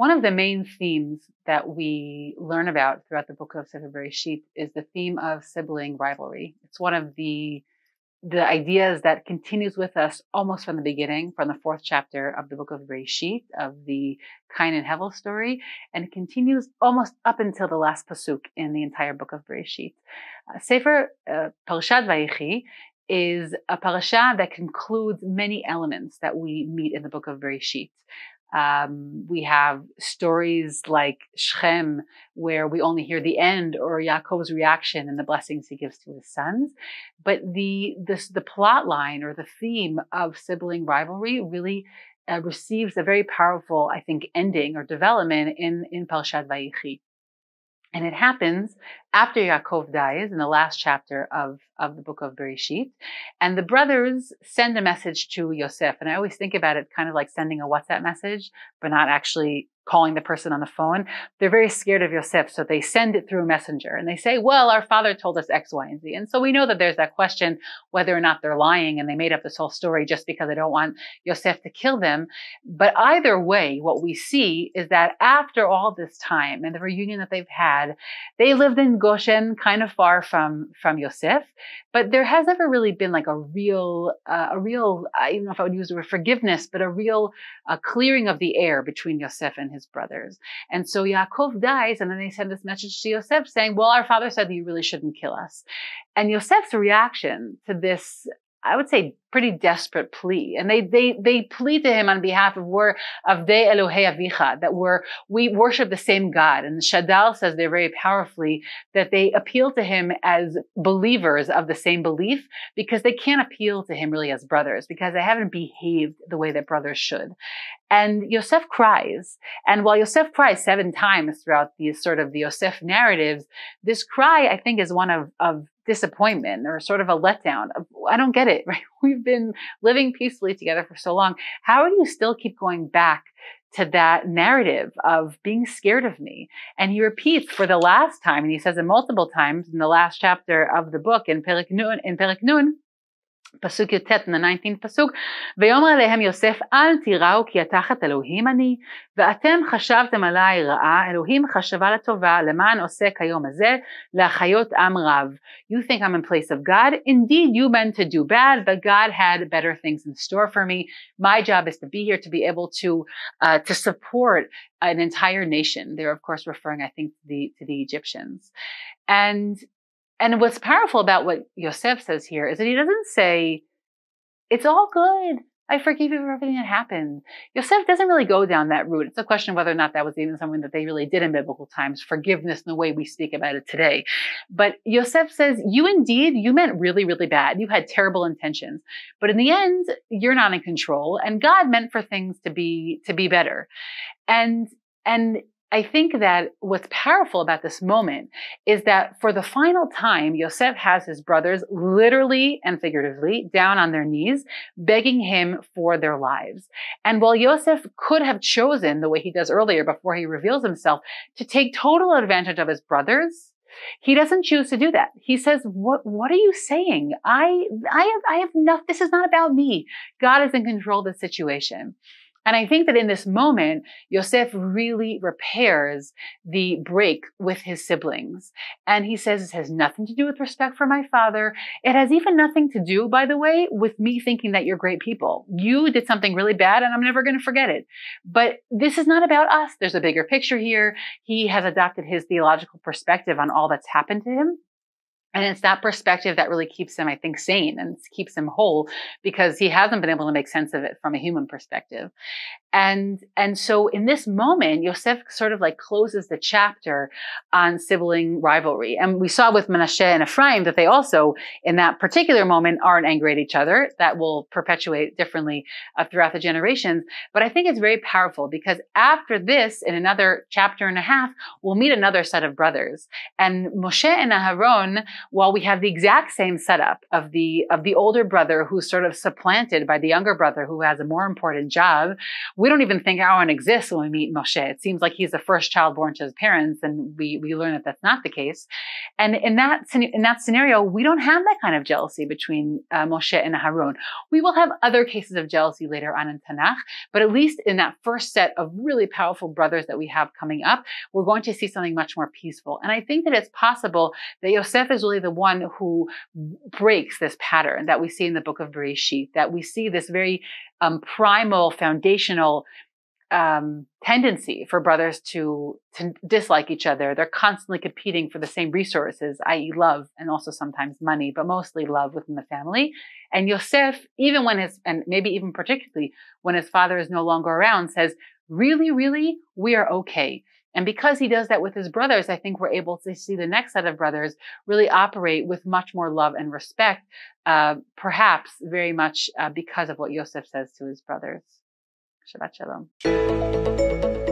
One of the main themes that we learn about throughout the book of Sefer Bereshit is the theme of sibling rivalry. It's one of the ideas that continues with us almost from the beginning, from the 4th chapter of the book of Bereshit, of the Cain and Hevel story, and it continues almost up until the last pasuk in the entire book of Bereshit. Parashat Vayechi is a parasha that concludes many elements that we meet in the book of Bereshit. We have stories like Shechem, where we only hear the end, or Yaakov's reaction and the blessings he gives to his sons. But the plot line or the theme of sibling rivalry really receives a very powerful, I think, ending or development in Parashat Vayechi. And it happens after Yaakov dies in the last chapter of the book of Bereshit. And the brothers send a message to Yosef. And I always think about it kind of like sending a WhatsApp message, but not actually calling the person on the phone. They're very scared of Yosef, so they send it through a messenger. And they say, well, our father told us X, Y, and Z. And so we know that there's that question whether or not they're lying and they made up this whole story just because they don't want Yosef to kill them. But either way, what we see is that after all this time and the reunion that they've had, they lived in Goshen, kind of far from Yosef. But there has never really been like a real, I don't know if I would use the word forgiveness, but a real clearing of the air between Yosef and his brothers. And so Yaakov dies, and then they send this message to Yosef saying, well, our father said that you really shouldn't kill us. And Yosef's reaction to this, I would say, pretty desperate plea. And they plead to him on behalf of Avdei Elohei Avicha, that we worship the same God. And Shadal says there very powerfully that they appeal to him as believers of the same belief, because they can't appeal to him really as brothers, because they haven't behaved the way that brothers should. And Yosef cries. And while Yosef cries 7 times throughout the sort of the Yosef narratives, this cry, I think, is one of disappointment, or sort of a letdown of, I don't get it, right? We've been living peacefully together for so long. How do you still keep going back to that narrative of being scared of me? And he repeats for the last time, and he says it multiple times in the last chapter of the book in Perek Nun, Pasuk Yutet, in the 19th Pasuk, ויאמר אליהם יוסף, אל תיראו כי התחת אלוהים אני, ואתם חשבתם עליי רעה, אלוהים חשבה לטובה, למען עושה כיום הזה, להחיות עם רב. You think I'm in place of God? Indeed, you meant to do bad, but God had better things in store for me. My job is to be here, to be able to support an entire nation. They're, of course, referring, I think, to the Egyptians. And what's powerful about what Yosef says here is that he doesn't say, it's all good, I forgive you for everything that happened. Yosef doesn't really go down that route. It's a question of whether or not that was even something that they really did in biblical times, forgiveness in the way we speak about it today. But Yosef says, you meant really, really bad. You had terrible intentions. But in the end, you're not in control, and God meant for things to be better. And I think that what's powerful about this moment is that for the final time, Yosef has his brothers literally and figuratively down on their knees, begging him for their lives. And while Yosef could have chosen, the way he does earlier before he reveals himself, to take total advantage of his brothers, he doesn't choose to do that. He says, what are you saying? I have nothing. This is not about me. God is in control of the situation. And I think that in this moment, Yosef really repairs the break with his siblings. And he says, it has nothing to do with respect for my father. It has even nothing to do, by the way, with me thinking that you're great people. You did something really bad, and I'm never going to forget it. But this is not about us. There's a bigger picture here. He has adopted his theological perspective on all that's happened to him. And it's that perspective that really keeps him, I think, sane and keeps him whole, because he hasn't been able to make sense of it from a human perspective. And so in this moment, Yosef sort of like closes the chapter on sibling rivalry. And we saw with Menashe and Ephraim that they also, in that particular moment, aren't angry at each other. That will perpetuate differently throughout the generations. But I think it's very powerful, because after this, in another chapter and a half, we'll meet another set of brothers. And Moshe and Aharon, while we have the exact same setup of the older brother who's sort of supplanted by the younger brother who has a more important job, we don't even think Aaron exists when we meet Moshe. It seems like he's the first child born to his parents, and we learn that that's not the case. And in that scenario, we don't have that kind of jealousy between Moshe and Harun. We will have other cases of jealousy later on in Tanakh, but at least in that first set of really powerful brothers that we have coming up, we're going to see something much more peaceful. And I think that it's possible that Yosefa is really the one who breaks this pattern that we see in the book of Vayechi, that we see this very primal, foundational tendency for brothers to dislike each other. They're constantly competing for the same resources, i.e. love, and also sometimes money, but mostly love within the family. And Yosef, even when and maybe even particularly when his father is no longer around, says, really, really, we are okay. And because he does that with his brothers, I think we're able to see the next set of brothers really operate with much more love and respect, perhaps very much because of what Yosef says to his brothers. Shabbat Shalom.